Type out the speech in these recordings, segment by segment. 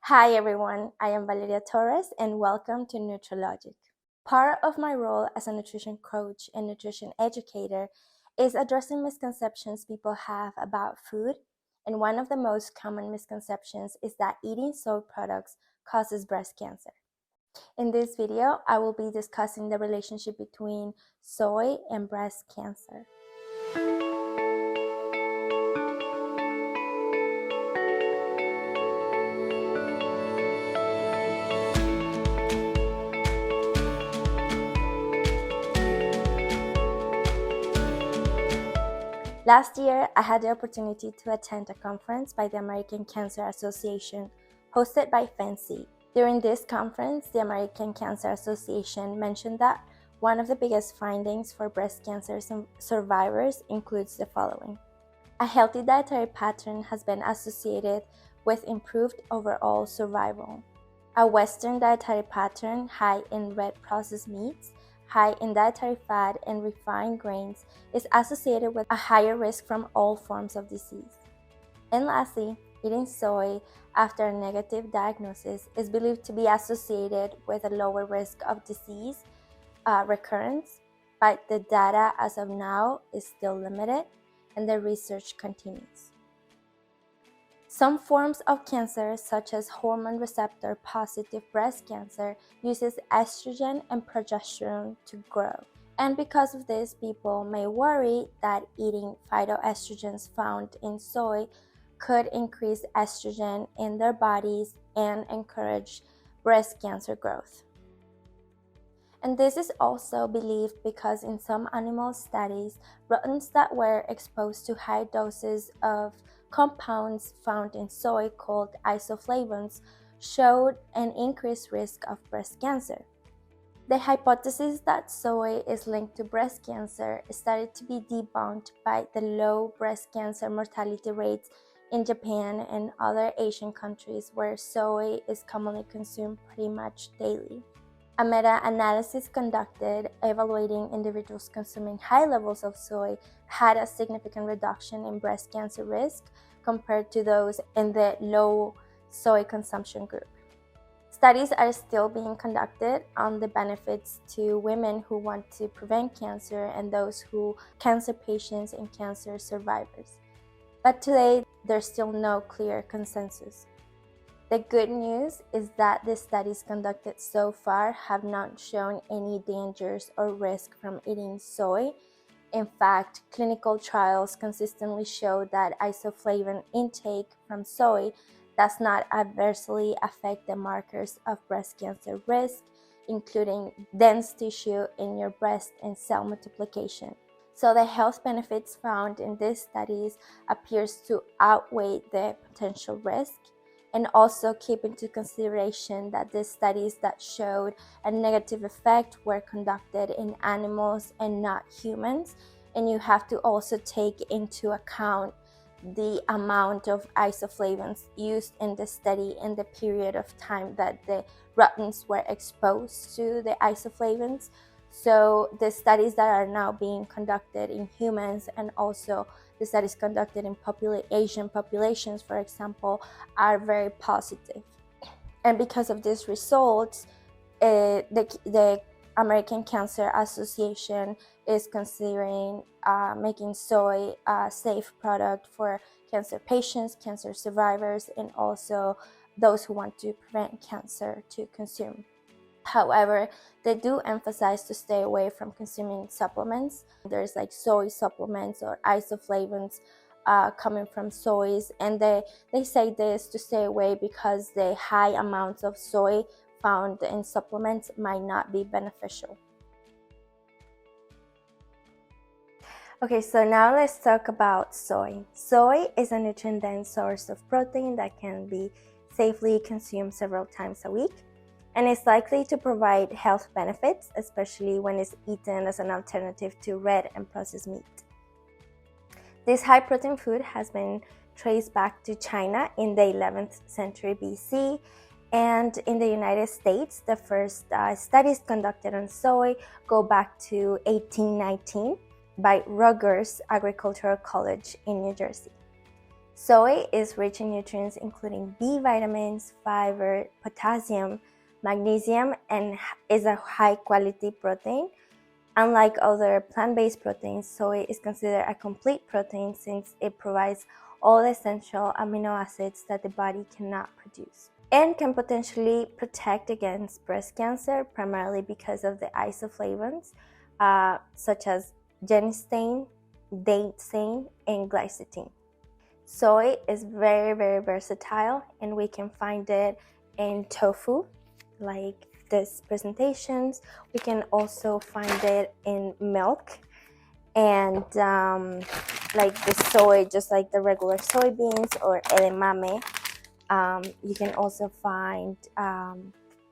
Hi everyone, I am Valeria Torres and welcome to Nutrologic. Part of my role as a nutrition coach and nutrition educator is addressing misconceptions people have about food, and one of the most common misconceptions is that eating soy products causes breast cancer. In this video, I will be discussing the relationship between soy and breast cancer. Last year, I had the opportunity to attend a conference by the American Cancer Association, hosted by FANCY. During this conference, the American Cancer Association mentioned that one of the biggest findings for breast cancer survivors includes the following. A healthy dietary pattern has been associated with improved overall survival. A Western dietary pattern high in red processed meats, high in dietary fat and refined grains is associated with a higher risk from all forms of disease. And lastly, eating soy after a negative diagnosis is believed to be associated with a lower risk of disease recurrence, but the data as of now is still limited and the research continues. Some forms of cancer, such as hormone receptor positive breast cancer, uses estrogen and progesterone to grow. And because of this, people may worry that eating phytoestrogens found in soy could increase estrogen in their bodies and encourage breast cancer growth. And this is also believed because in some animal studies, rodents that were exposed to high doses of compounds found in soy called isoflavones showed an increased risk of breast cancer. The hypothesis that soy is linked to breast cancer started to be debunked by the low breast cancer mortality rates in Japan and other Asian countries where soy is commonly consumed pretty much daily. A meta-analysis conducted evaluating individuals consuming high levels of soy had a significant reduction in breast cancer risk compared to those in the low soy consumption group. Studies are still being conducted on the benefits to women who want to prevent cancer and those who cancer patients and cancer survivors. But today, there's still no clear consensus. The good news is that the studies conducted so far have not shown any dangers or risk from eating soy. In fact, clinical trials consistently show that isoflavone intake from soy does not adversely affect the markers of breast cancer risk, including dense tissue in your breast and cell multiplication. So the health benefits found in these studies appears to outweigh the potential risk. And also keep into consideration that the studies that showed a negative effect were conducted in animals and not humans. And you have to also take into account the amount of isoflavones used in the study and the period of time that the rodents were exposed to the isoflavones. So the studies that are now being conducted in humans and also the studies conducted in Asian populations, for example, are very positive. And because of these results, the American Cancer Association is considering making soy a safe product for cancer patients, cancer survivors, and also those who want to prevent cancer to consume. However, they do emphasize to stay away from consuming supplements. There's like soy supplements or isoflavones coming from soys, and they say this to stay away because the high amounts of soy found in supplements might not be beneficial. Okay, so now let's talk about soy. Soy is a nutrient-dense source of protein that can be safely consumed several times a week, and is likely to provide health benefits, especially when it's eaten as an alternative to red and processed meat. This high-protein food has been traced back to China in the 11th century BC, and in the United States, the first studies conducted on soy go back to 1819 by Rutgers Agricultural College in New Jersey. Soy is rich in nutrients including B vitamins, fiber, potassium, magnesium, and is a high-quality protein. Unlike other plant-based proteins, soy is considered a complete protein since it provides all essential amino acids that the body cannot produce, and can potentially protect against breast cancer, primarily because of the isoflavones such as genistein, datestein, and glycine. Soy is very, very versatile, and we can find it in tofu, like this presentations. We can also find it in milk, and like the soy, just like the regular soybeans or edamame. You can also find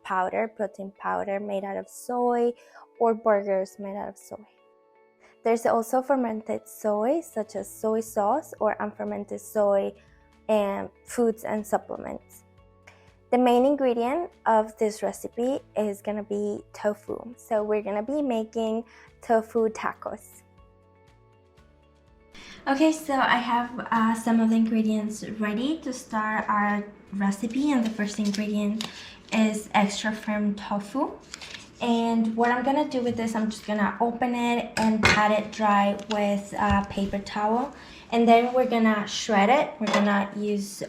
protein powder made out of soy, or burgers made out of soy. There's also fermented soy, such as soy sauce or unfermented soy, and foods and supplements. The main ingredient of this recipe is gonna be tofu. So we're gonna be making tofu tacos. Okay, so I have some of the ingredients ready to start our recipe, and the first ingredient is extra firm tofu. And what I'm gonna do with this, I'm just gonna open it and pat it dry with a paper towel, and then we're gonna shred it. We're gonna use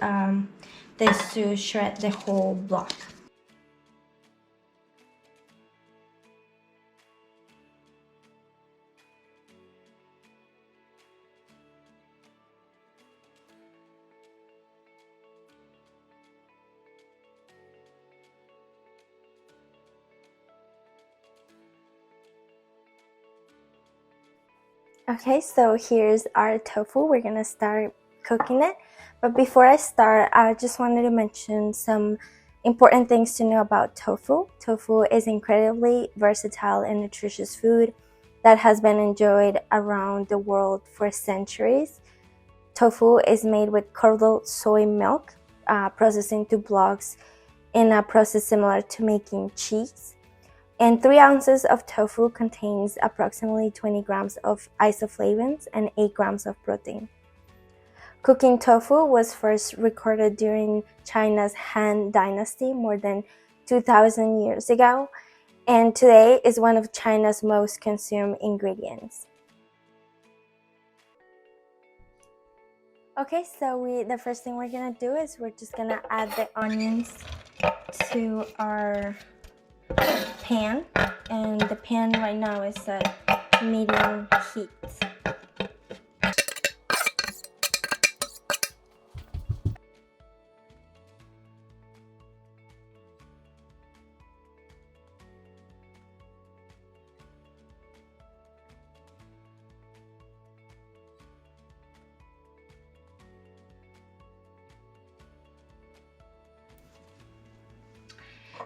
this to shred the whole block. Okay, so here's our tofu. We're gonna start cooking it. But before I start, I just wanted to mention some important things to know about tofu. Tofu is incredibly versatile and nutritious food that has been enjoyed around the world for centuries. Tofu is made with curdled soy milk, processed into blocks in a process similar to making cheese. And 3 ounces of tofu contains approximately 20 grams of isoflavones and 8 grams of protein. Cooking tofu was first recorded during China's Han Dynasty more than 2,000 years ago, and today is one of China's most consumed ingredients. Okay, so the first thing we're gonna do is we're just gonna add the onions to our pan, and the pan right now is at medium heat.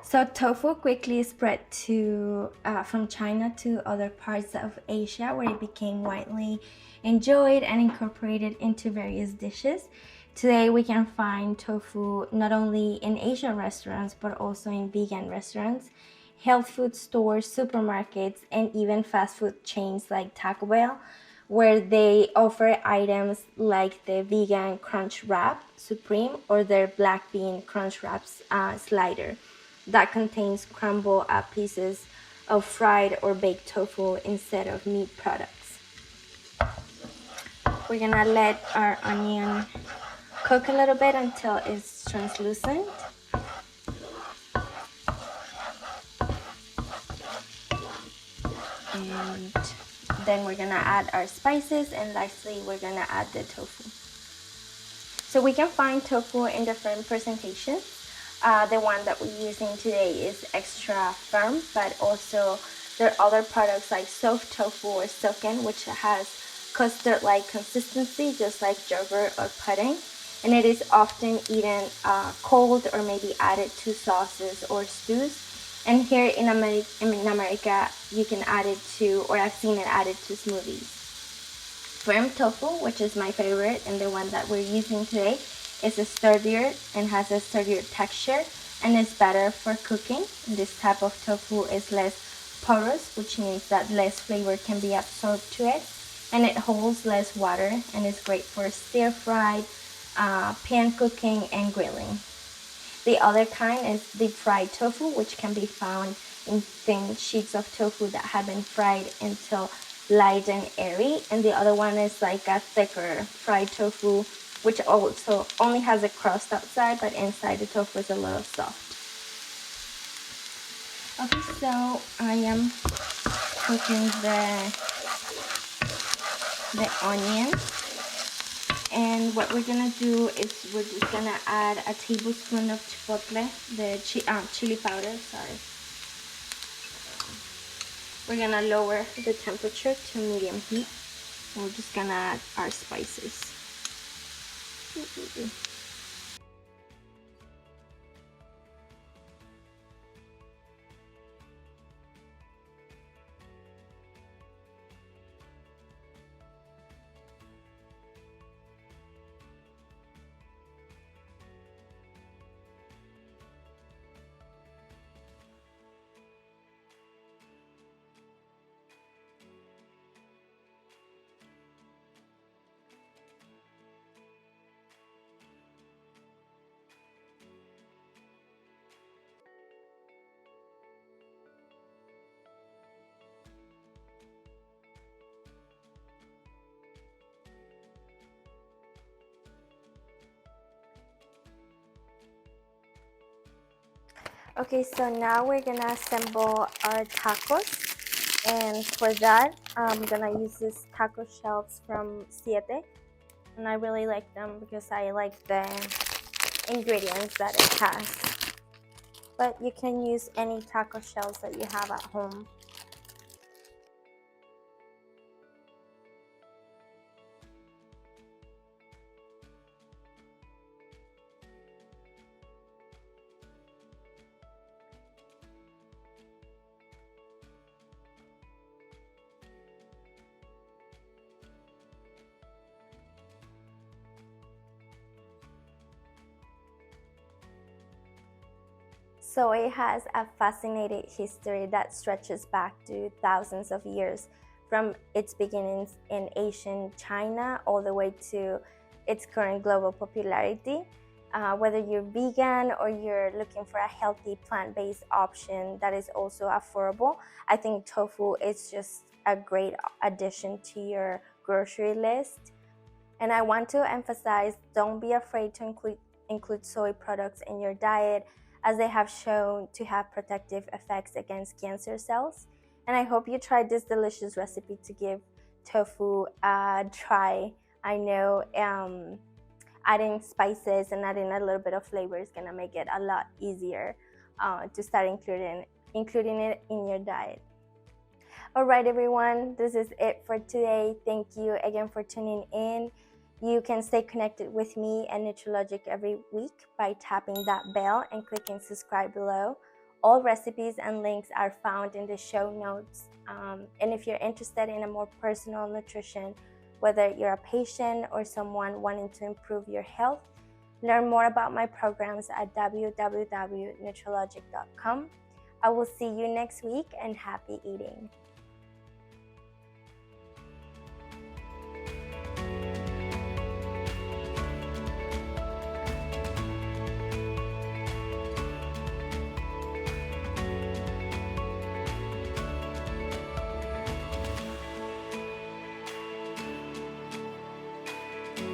So tofu quickly spread from China to other parts of Asia, where it became widely enjoyed and incorporated into various dishes. Today we can find tofu not only in Asian restaurants, but also in vegan restaurants, health food stores, supermarkets, and even fast food chains like Taco Bell, where they offer items like the vegan crunch wrap supreme or their black bean crunch wraps slider that contains crumbled up pieces of fried or baked tofu instead of meat products. We're gonna let our onion cook a little bit until it's translucent. And then we're gonna add our spices, and lastly we're gonna add the tofu. So we can find tofu in different presentations. The one that we're using today is extra firm, but also there are other products like soft tofu or silken, which has custard-like consistency, just like yogurt or pudding, and it is often eaten cold or maybe added to sauces or stews. And here in America, you can add it to, or I've seen it added to smoothies. Firm tofu, which is my favorite and the one that we're using today, is a sturdier and has a sturdier texture and is better for cooking. This type of tofu is less porous, which means that less flavor can be absorbed to it, and it holds less water and is great for stir-fried, pan cooking and grilling. The other kind is deep fried tofu, which can be found in thin sheets of tofu that have been fried until light and airy. And the other one is like a thicker fried tofu, which also only has a crust outside, but inside the tofu is a little soft. Okay, so I am cooking the onion, and what we're gonna do is we're just gonna add a tablespoon of chipotle, the chili powder, sorry. We're gonna lower the temperature to medium heat. We're just gonna add our spices. Okay, so now we're gonna assemble our tacos, and for that I'm gonna use these taco shells from Siete, and I really like them because I like the ingredients that it has. But you can use any taco shells that you have at home. So it has a fascinating history that stretches back to thousands of years, from its beginnings in ancient China all the way to its current global popularity. Whether you're vegan or you're looking for a healthy plant-based option that is also affordable, I think tofu is just a great addition to your grocery list. And I want to emphasize, don't be afraid to include soy products in your diet, as they have shown to have protective effects against cancer cells. And I hope you tried this delicious recipe to give tofu a try. I know adding spices and adding a little bit of flavor is gonna make it a lot easier to start including it in your diet. All right, everyone, this is it for today. Thank you again for tuning in. You can stay connected with me and Nutrilogic every week by tapping that bell and clicking subscribe below. All recipes and links are found in the show notes. And if you're interested in a more personal nutrition, whether you're a patient or someone wanting to improve your health, learn more about my programs at www.nutrilogic.com. I will see you next week, and happy eating.